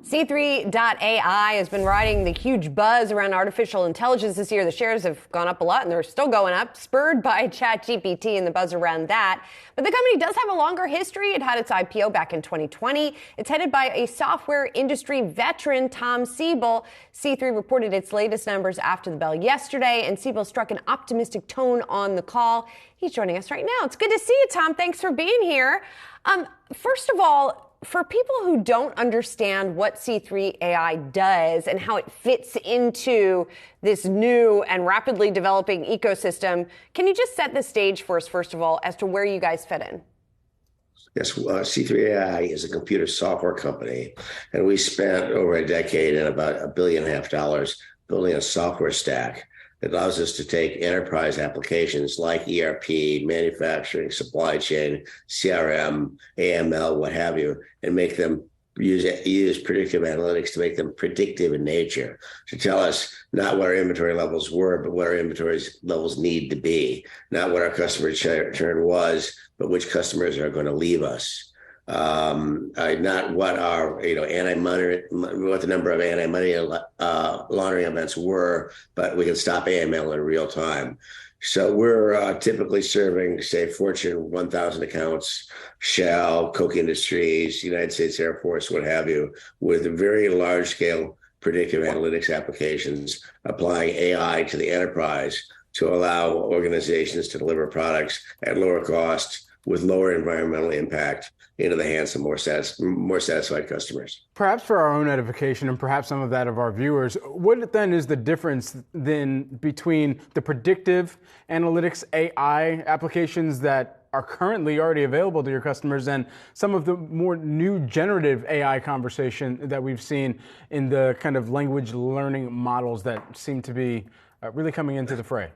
C3.ai has been riding the huge buzz around artificial intelligence this year. The shares have gone up a lot, and they're still going up, spurred by ChatGPT and the buzz around that. But the company does have a longer history. It had its IPO back in 2020. It's headed by a software industry veteran, Tom Siebel. C3 reported its latest numbers after the bell yesterday, and Siebel struck an optimistic tone on the call. He's joining us right now. It's good to see you, Tom. Thanks for being here. First of all, for people who don't understand what C3.ai does and how it fits into this new and rapidly developing ecosystem, can you just set the stage for us, first of all, as to where you guys fit in? Yes, C3.ai is a computer software company, and we spent over a decade and about $1.5 billion building a software stack that allows us to take enterprise applications like ERP, manufacturing, supply chain, CRM, AML, what have you, and make them use predictive analytics to make them predictive in nature, to tell us not what our inventory levels were, but what our inventory levels need to be, not what our customer churn was, but which customers are going to leave us. Not what our what the number of anti-money laundering events were, but we can stop AML in real time. So we're typically serving, say, Fortune 1000 accounts, Shell, Koch Industries, United States Air Force, what have you, with very large scale predictive analytics applications, applying AI to the enterprise to allow organizations to deliver products at lower cost with lower environmental impact into the hands of more satisfied customers. Perhaps for our own edification and perhaps some of that of our viewers, what then is the difference then between the predictive analytics AI applications that are currently already available to your customers and some of the more new generative AI conversation that we've seen in the kind of language learning models that seem to be really coming into the fray?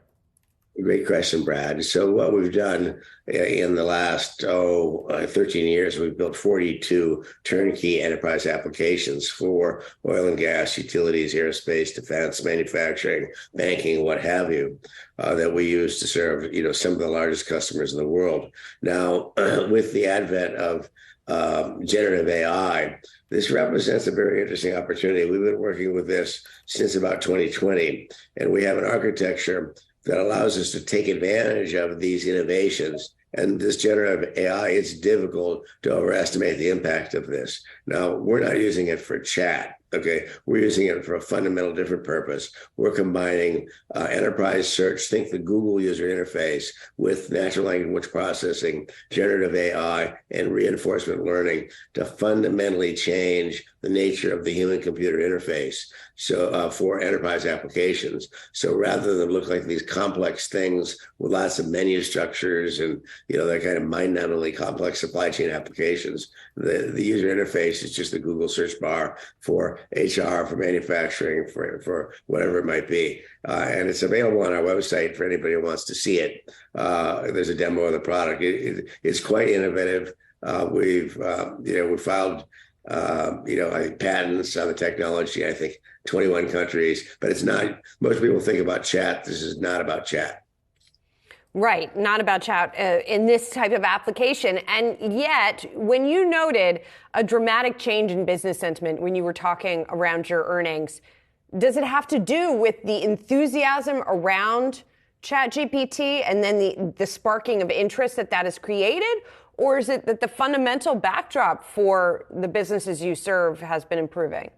Great question, Brad. So what we've done in the last 13 years, we've built 42 turnkey enterprise applications for oil and gas, utilities, aerospace, defense, manufacturing, banking, what have you, that we use to serve, some of the largest customers in the world. Now, with the advent of generative AI, this represents a very interesting opportunity. We've been working with this since about 2020, and we have an architecture that allows us to take advantage of these innovations. And this generative AI, it's difficult to overestimate the impact of this. Now, we're not using it for chat. Okay, we're using it for a fundamental different purpose. We're combining enterprise search, think the Google user interface, with natural language processing, generative AI, and reinforcement learning to fundamentally change the nature of the human-computer interface. So for enterprise applications. So rather than look like these complex things with lots of menu structures and that kind of mind-numbingly complex supply chain applications, the user interface is just the Google search bar for HR, for manufacturing, for whatever it might be. And it's available on our website for anybody who wants to see it. There's a demo of the product. It's quite innovative. We filed patents on the technology, I think 21 countries, but it's not, most people think about chat. This is not about chat. Right, not about chat in this type of application. And yet, when you noted a dramatic change in business sentiment when you were talking around your earnings, does it have to do with the enthusiasm around ChatGPT and then the sparking of interest that has created? Or is it that the fundamental backdrop for the businesses you serve has been improving?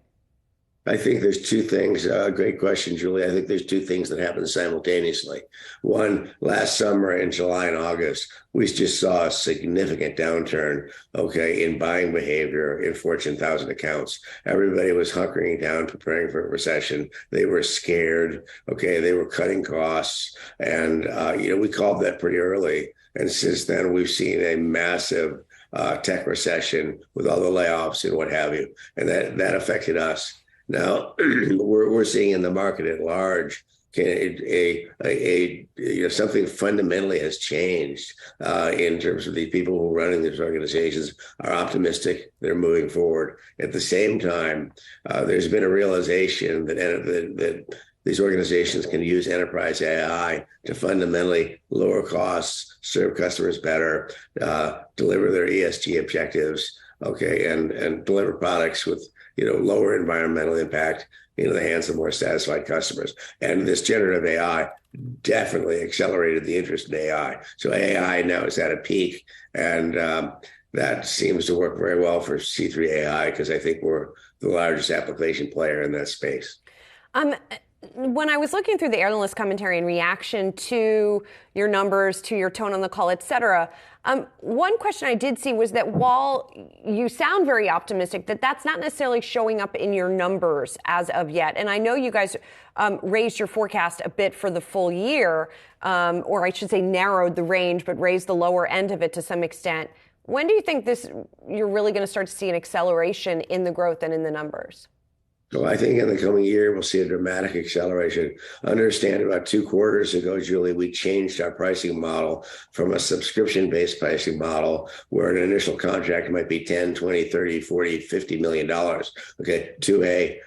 I think there's two things. Great question, Julie. I think there's two things that happen simultaneously. One, last summer in July and August, we just saw a significant downturn, in buying behavior in Fortune 1000 accounts. Everybody was hunkering down, preparing for a recession. They were scared. They were cutting costs. And, we called that pretty early. And since then, we've seen a massive tech recession with all the layoffs and what have you. And that affected us. Now, we're seeing in the market at large, something fundamentally has changed in terms of the people who are running these organizations are optimistic. They're moving forward. At the same time, there's been a realization that these organizations can use enterprise AI to fundamentally lower costs, serve customers better, deliver their ESG objectives, and deliver products with lower environmental impact into the hands of more satisfied customers. And this generative AI definitely accelerated the interest in AI. So AI now is at a peak, and that seems to work very well for C3.ai because I think we're the largest application player in that space. When I was looking through the analyst commentary in reaction to your numbers, to your tone on the call, et cetera, one question I did see was that while you sound very optimistic, that's not necessarily showing up in your numbers as of yet. And I know you guys raised your forecast a bit for the full year, or I should say narrowed the range, but raised the lower end of it to some extent. When do you think you're really going to start to see an acceleration in the growth and in the numbers? So I think in the coming year, we'll see a dramatic acceleration. Understand about 2 quarters ago, Julie, we changed our pricing model from a subscription-based pricing model where an initial contract might be 10, 20, 30, 40, $50 million, okay, to a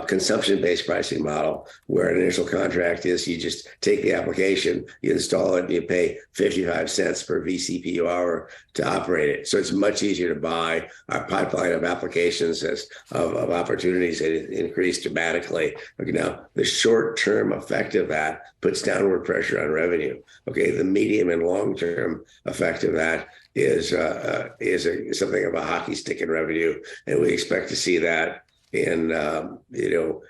consumption-based pricing model where an initial contract is you just take the application, you install it, and you pay 55 cents per vCPU hour to operate it. So it's much easier to buy. Our pipeline of applications of opportunities has increased dramatically. Okay, now, the short-term effect of that puts downward pressure on revenue. Okay, the medium and long-term effect of that is something of a hockey stick in revenue, and we expect to see that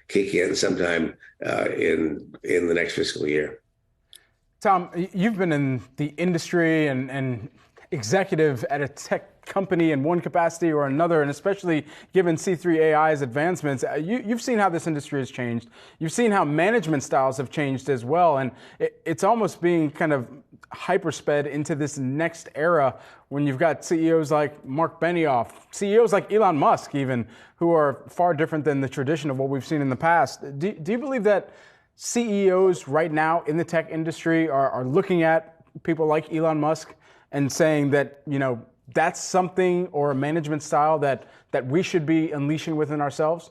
kick in sometime in the next fiscal year. Tom, you've been in the industry and executive at a tech company in one capacity or another, and especially given C3.ai's advancements, you've seen how this industry has changed. You've seen how management styles have changed as well, and it's almost being kind of hypersped into this next era when you've got CEOs like Mark Benioff, CEOs like Elon Musk even, who are far different than the tradition of what we've seen in the past. Do you believe that CEOs right now in the tech industry are looking at people like Elon Musk and saying that, that's something or a management style that we should be unleashing within ourselves?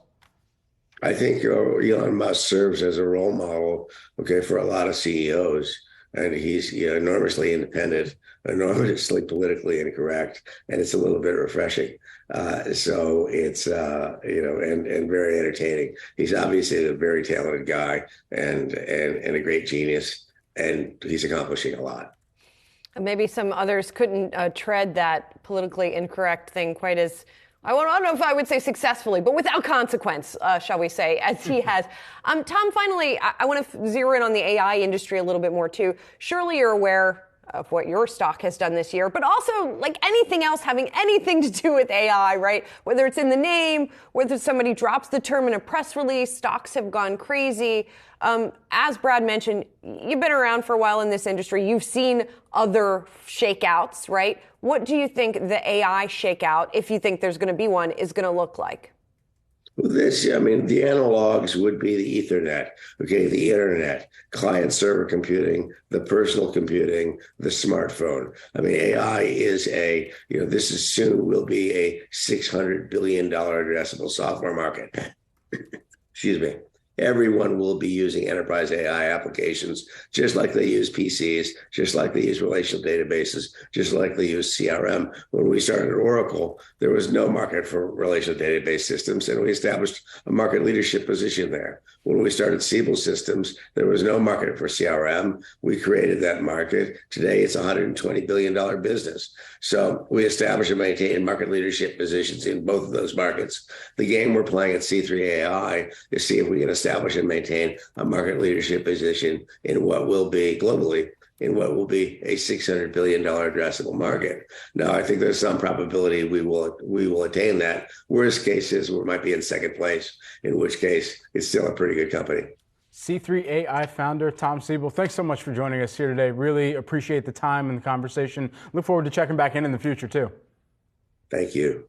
I think Elon Musk serves as a role model, okay, for a lot of CEOs. And he's enormously independent, enormously politically incorrect, and it's a little bit refreshing. So it's and very entertaining. He's obviously a very talented guy and a great genius, and he's accomplishing a lot. Maybe some others couldn't tread that politically incorrect thing quite as, I don't know if I would say successfully, but without consequence, shall we say, as he has. Tom, finally, I want to zero in on the AI industry a little bit more, too. Surely you're aware of what your stock has done this year, but also like anything else having anything to do with AI, right? Whether it's in the name, whether somebody drops the term in a press release, stocks have gone crazy. As Brad mentioned, you've been around for a while in this industry. You've seen other shakeouts, right? What do you think the AI shakeout, if you think there's going to be one, is going to look like? The analogs would be the Ethernet, okay, the internet, client server computing, the personal computing, the smartphone. AI is this is soon will be a $600 billion addressable software market. Excuse me. Everyone will be using enterprise AI applications, just like they use PCs, just like they use relational databases, just like they use CRM. When we started at Oracle, there was no market for relational database systems, and we established a market leadership position there. When we started Siebel Systems, there was no market for CRM. We created that market. Today, it's a $120 billion business. So we established and maintained market leadership positions in both of those markets. The game we're playing at C3.ai is see if we can establish and maintain a market leadership position in what will be globally, in what will be a $600 billion addressable market. Now, I think there's some probability we will attain that. Worst case is we might be in second place, in which case it's still a pretty good company. C3.ai founder Tom Siebel, thanks so much for joining us here today. Really appreciate the time and the conversation. Look forward to checking back in the future, too. Thank you.